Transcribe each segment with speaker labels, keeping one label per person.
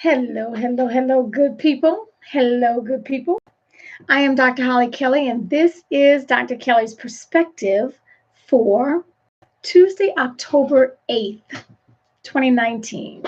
Speaker 1: Hello, hello, hello, good people. Hello, good people. I am Dr. Hollie Kelly, and this is Dr. Kelly's perspective for Tuesday, October 8th, 2019.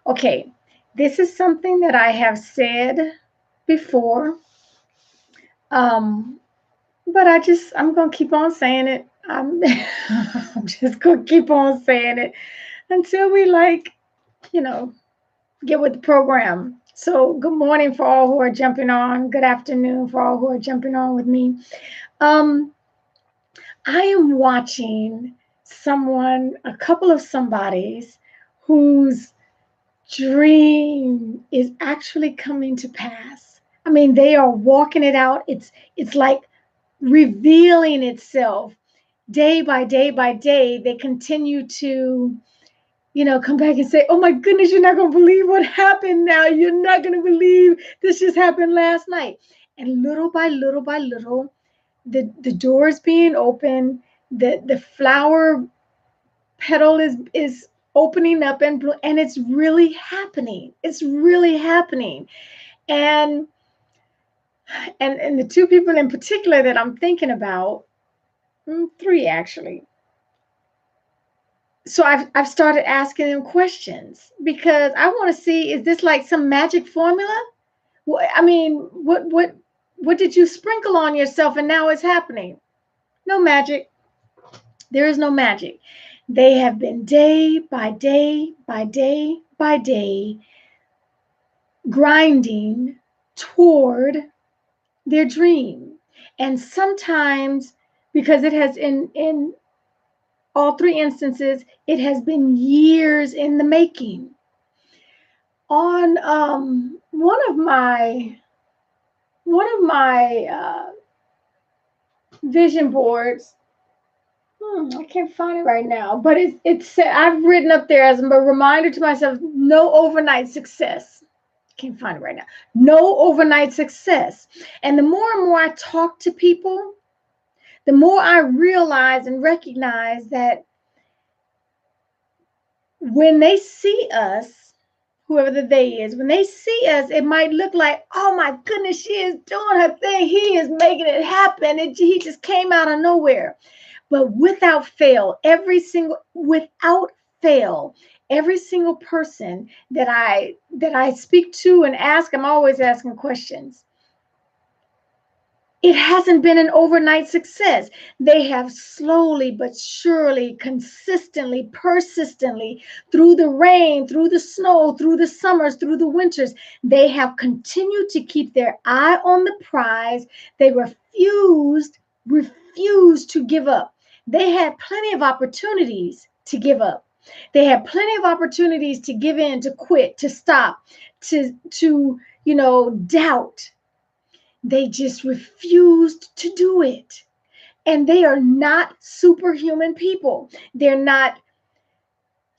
Speaker 1: Okay, this is something that I have said before, but I'm going to keep on saying it. I'm just going to keep on saying it until we, you know, get with the program. So good morning for all who are jumping on. Good afternoon for all who are jumping on with me. Um, I am watching a couple of somebodies whose dream is actually coming to pass. I mean, they are walking it out. It's like revealing itself day by day by day. They continue to come back and say, oh my goodness, you're not going to believe what happened now. You're not going to believe this just happened last night. And little by little by little, the doors being open, the flower petal is opening up and it's really happening. It's really happening. And the two people in particular that I'm thinking about, three actually. So I've started asking them questions because I want to see, is this like some magic formula? I mean, what did you sprinkle on yourself and now it's happening? No magic. There is no magic. They have been day by day by day by day grinding toward their dream. And sometimes, because it has in all three instances, it has been years in the making. On one of my vision boards, I can't find it right now, but it's I've written up there as a reminder to myself: no overnight success. Can't find it right now. No overnight success. And the more and more I talk to people, the more I realize and recognize that when they see us, whoever the they is, when they see us, it might look like, oh my goodness, she is doing her thing. He is making it happen. He just came out of nowhere. But without fail, every single person that I speak to and ask, I'm always asking questions. It hasn't been an overnight success. They have slowly but surely, consistently, persistently, through the rain, through the snow, through the summers, through the winters, they have continued to keep their eye on the prize. They refused to give up. They had plenty of opportunities to give up. They had plenty of opportunities to give in, to quit, to stop, to doubt. They just refused to do it. And they are not superhuman people. They're not,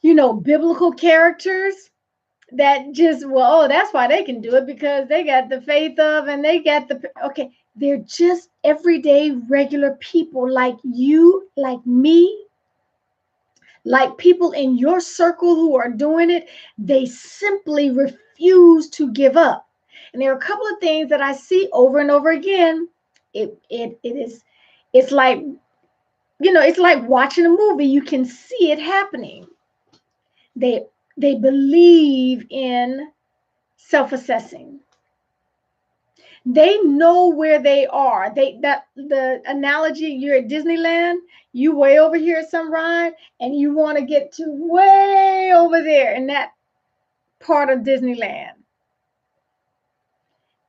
Speaker 1: biblical characters that just, that's why they can do it, because they got the faith of, and they got okay. They're just everyday, regular people like you, like me, like people in your circle who are doing it. They simply refuse to give up. And there are a couple of things that I see over and over again. It's like, it's like watching a movie. You can see it happening. They believe in self-assessing. They know where they are. The analogy, you're at Disneyland, you way over here at some ride, and you want to get to way over there in that part of Disneyland.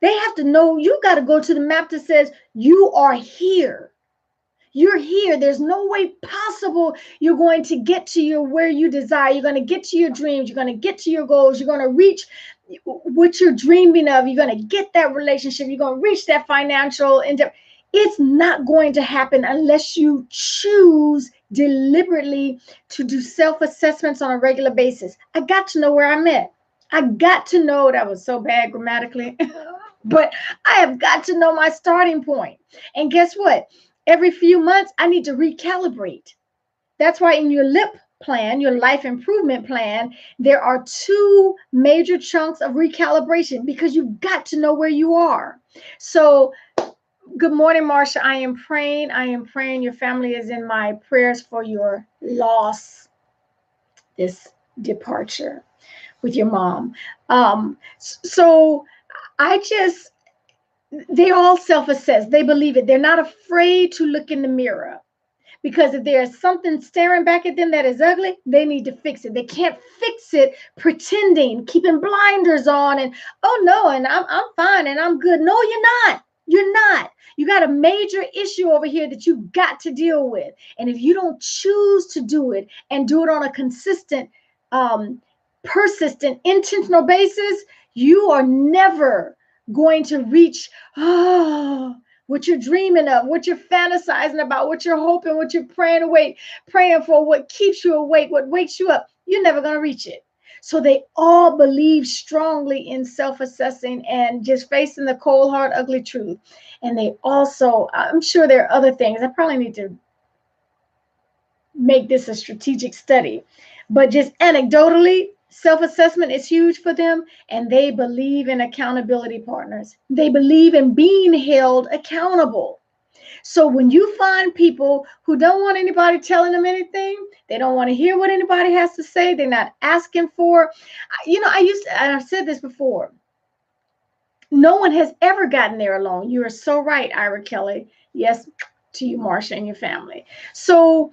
Speaker 1: They have to know, you got to go to the map that says you are here. You're here. There's no way possible you're going to get to where you desire. You're going to get to your dreams. You're going to get to your goals. You're going to reach what you're dreaming of. You're going to get that relationship. You're going to reach that financial endeavor. It's not going to happen unless you choose deliberately to do self-assessments on a regular basis. I got to know where I'm at. I got to know, that was so bad grammatically, but I have got to know my starting point. And guess what? Every few months, I need to recalibrate. That's why in your lip plan, your life improvement plan, there are two major chunks of recalibration because you've got to know where you are. So, good morning, Marsha. I am praying. I am praying. Your family is in my prayers for your loss, this departure with your mom. So they all self-assess. They believe it. They're not afraid to look in the mirror. Because if there's something staring back at them that is ugly, they need to fix it. They can't fix it pretending, keeping blinders on, and oh no, and I'm fine and I'm good. No, you're not. You're not. You got a major issue over here that you've got to deal with. And if you don't choose to do it and do it on a consistent, persistent, intentional basis, you are never going to reach what you're dreaming of, what you're fantasizing about, what you're hoping, what you're praying for, what keeps you awake, what wakes you up. You're never going to reach it. So they all believe strongly in self-assessing and just facing the cold, hard, ugly truth. And they also, I'm sure there are other things. I probably need to make this a strategic study. But just anecdotally, self-assessment is huge for them, and they believe in accountability partners. They believe in being held accountable. So when you find people who don't want anybody telling them anything, they don't want to hear what anybody has to say, they're not asking for, and I've said this before, no one has ever gotten there alone. You are so right, Ira Kelly. Yes, to you, Marsha, and your family. So,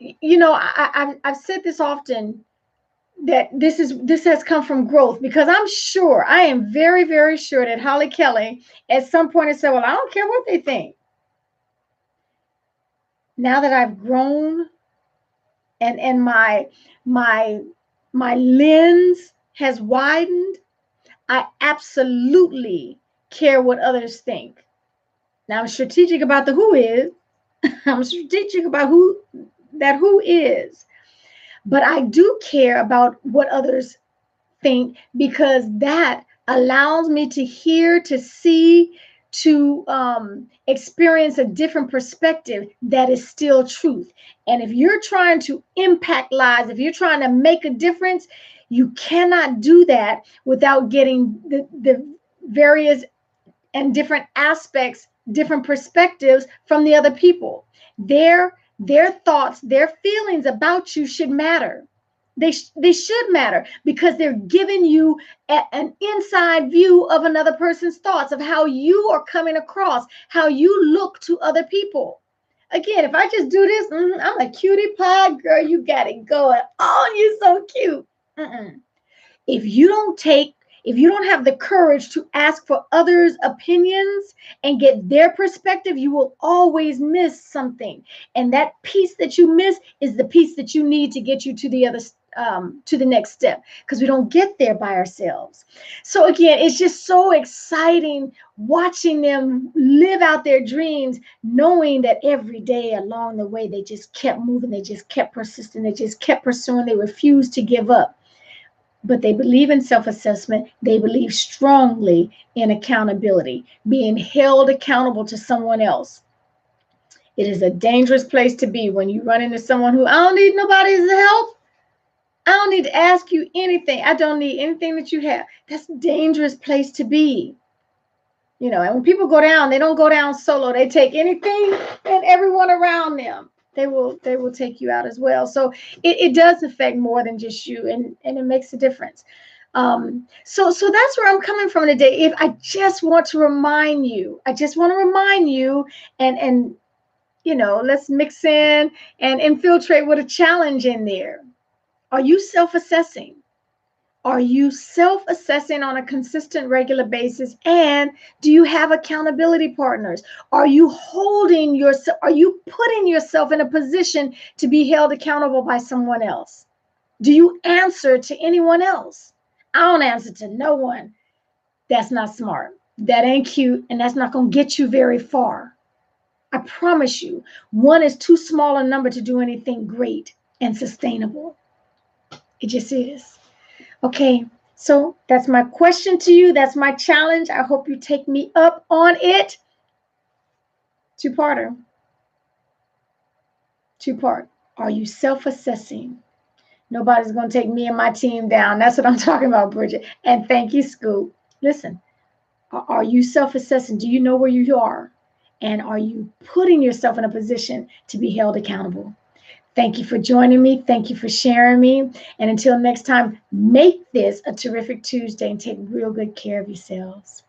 Speaker 1: I've said this often, that this has come from growth, because I am very, very sure that Hollie Kelly at some point has said, well, I don't care what they think. Now that I've grown and my lens has widened, I absolutely care what others think. Now I'm strategic about the who is. I'm strategic about who is. But I do care about what others think, because that allows me to hear, to see, to experience a different perspective that is still truth. And if you're trying to impact lives, if you're trying to make a difference, you cannot do that without getting the various and different aspects, different perspectives from the other people. Their thoughts, their feelings about you should matter. They should matter, because they're giving you an inside view of another person's thoughts, of how you are coming across, how you look to other people. Again, if I just do this, I'm a cutie pie girl. You got it going on. You're so cute. If you don't have the courage to ask for others' opinions and get their perspective, you will always miss something. And that piece that you miss is the piece that you need to get you to the next step, because we don't get there by ourselves. So again, it's just so exciting watching them live out their dreams, knowing that every day along the way, they just kept moving, they just kept persisting, they just kept pursuing, they refused to give up. But they believe in self-assessment. They believe strongly in accountability, being held accountable to someone else. It is a dangerous place to be when you run into someone who, I don't need nobody's help. I don't need to ask you anything. I don't need anything that you have. That's a dangerous place to be. And when people go down, they don't go down solo. They take anything and everyone around them. They will take you out as well. So it does affect more than just you, and it makes a difference. So that's where I'm coming from today. If I just want to remind you, and let's mix in and infiltrate with a challenge in there. Are you self-assessing? Are you self-assessing on a consistent, regular basis? And do you have accountability partners? Are you putting yourself in a position to be held accountable by someone else? Do you answer to anyone else? I don't answer to no one. That's not smart. That ain't cute, and that's not going to get you very far. I promise you, one is too small a number to do anything great and sustainable. It just is. Okay, so that's my question to you. That's my challenge. I hope you take me up on it. Two-part. Are you self-assessing? Nobody's going to take me and my team down. That's what I'm talking about, Bridget. And thank you, Scoop. Listen, are you self-assessing? Do you know where you are? And are you putting yourself in a position to be held accountable? Thank you for joining me. Thank you for sharing me. And until next time, make this a terrific Tuesday and take real good care of yourselves.